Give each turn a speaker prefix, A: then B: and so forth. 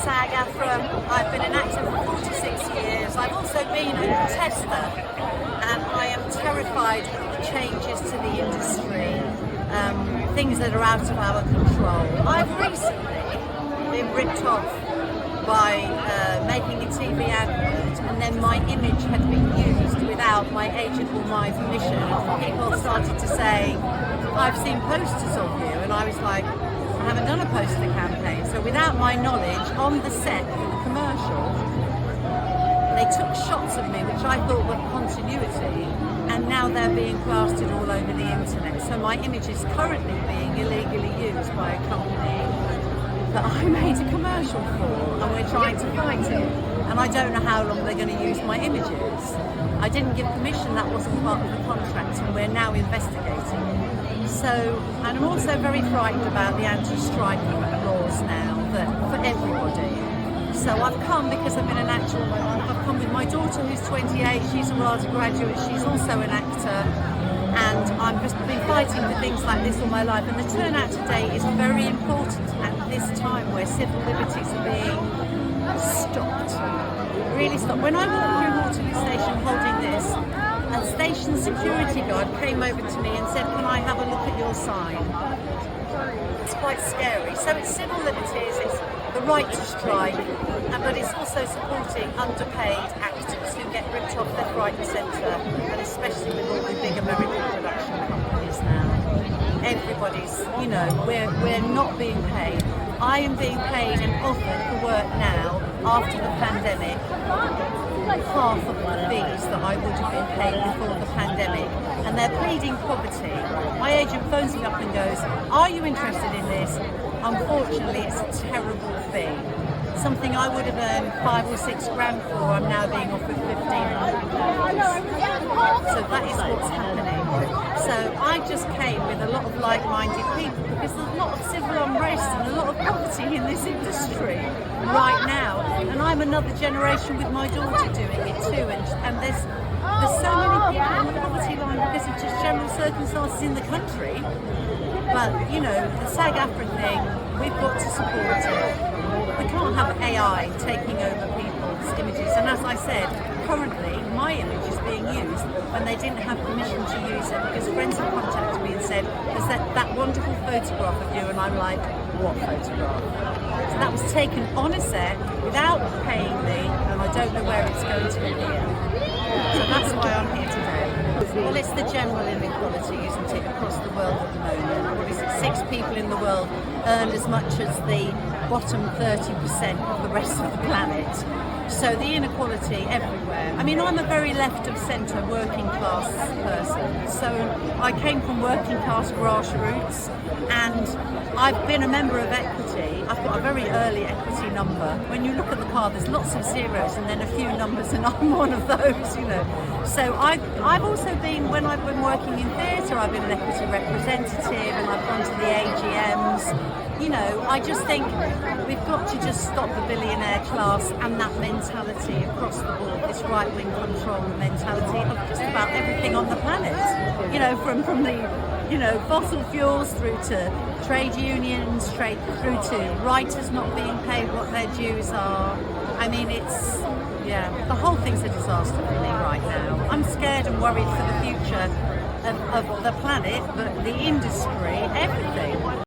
A: SAG-AFTRA. I've been an actor for 46 years. I've also been a protester, and I am terrified of the changes to the industry, things that are out of our control. I've recently been ripped off by making a TV advert, and then my image had been used without my agent or my permission. People started to say, "I've seen posters of you," and I was like, I haven't done a poster campaign. So without my knowledge, on the set of the commercial, they took shots of me which I thought were continuity, and now they're being plastered all over the internet. So my image is currently being illegally used by a company that I made a commercial for, and we're trying to fight it. And I don't know how long they're going to use my images. I didn't give permission, that wasn't part of the contract, and we're now investigating it. So, and I'm also very frightened about the anti-strike laws now, that for everybody. So I've come because I've been an actor. I've come with my daughter who's 28, she's a RADA graduate, she's also an actor, and I've just been fighting for things like this all my life. And the turnout today is very important at this time where civil liberties are being stopped, really stopped. When I walked through Waterloo Station holding this, a station security guard came over to me and said, "Can I have a look at your sign?" It's quite scary. So it's civil liberties, it's the right to strike, but it's also supporting underpaid actors who get ripped off left, right and centre, and especially with all the big American production companies now. Everybody's, we're not being paid. I am being paid and offered for work now after the pandemic, half of the fees that I would have been paid before the pandemic, and they're pleading poverty. My agent phones me up and goes, "Are you interested in this?" Unfortunately, it's a terrible fee. Something I would have earned £5 or £6 grand for, I'm now being offered £1,500. So that is what's happening. So I just came with a lot of like-minded people because there's a lot of civil unrest and a lot of poverty in this industry right now. And I'm another generation with my daughter doing it too. And there's so many people on the poverty line because of just general circumstances in the country. But, the SAG-AFTRA thing, we've got to support it. We can't have AI taking over people's images. And as I said, currently my image is being used when they didn't have permission to use it, because friends have contacted me and said, "There's that wonderful photograph of you," and I'm like, "What photograph?" So that was taken on a set without paying me, and I don't know where it's going to appear. So that's why I'm here today. Well, it's the general inequality, isn't it, across the world at the moment? What is it, 6 people in the world earn as much as the bottom 30% of the rest of the planet. So the inequality everywhere. I mean, I'm a very left of centre working class person. So I came from working class grassroots, and I've been a member of Equity. I've got a very early Equity number. When you look at the card, there's lots of zeros and then a few numbers, and I'm one of those, So I've also been, when I've been working in theatre, I've been an Equity representative, and I've gone to the AGMs. I just think we've got to just stop the billionaire class and that mentality across the board, this right-wing control mentality of just about everything on the planet. From the fossil fuels through to trade unions, straight through to writers not being paid what their dues are. I mean, the whole thing's a disaster for me right now. I'm scared and worried for the future of the planet, but the industry, everything.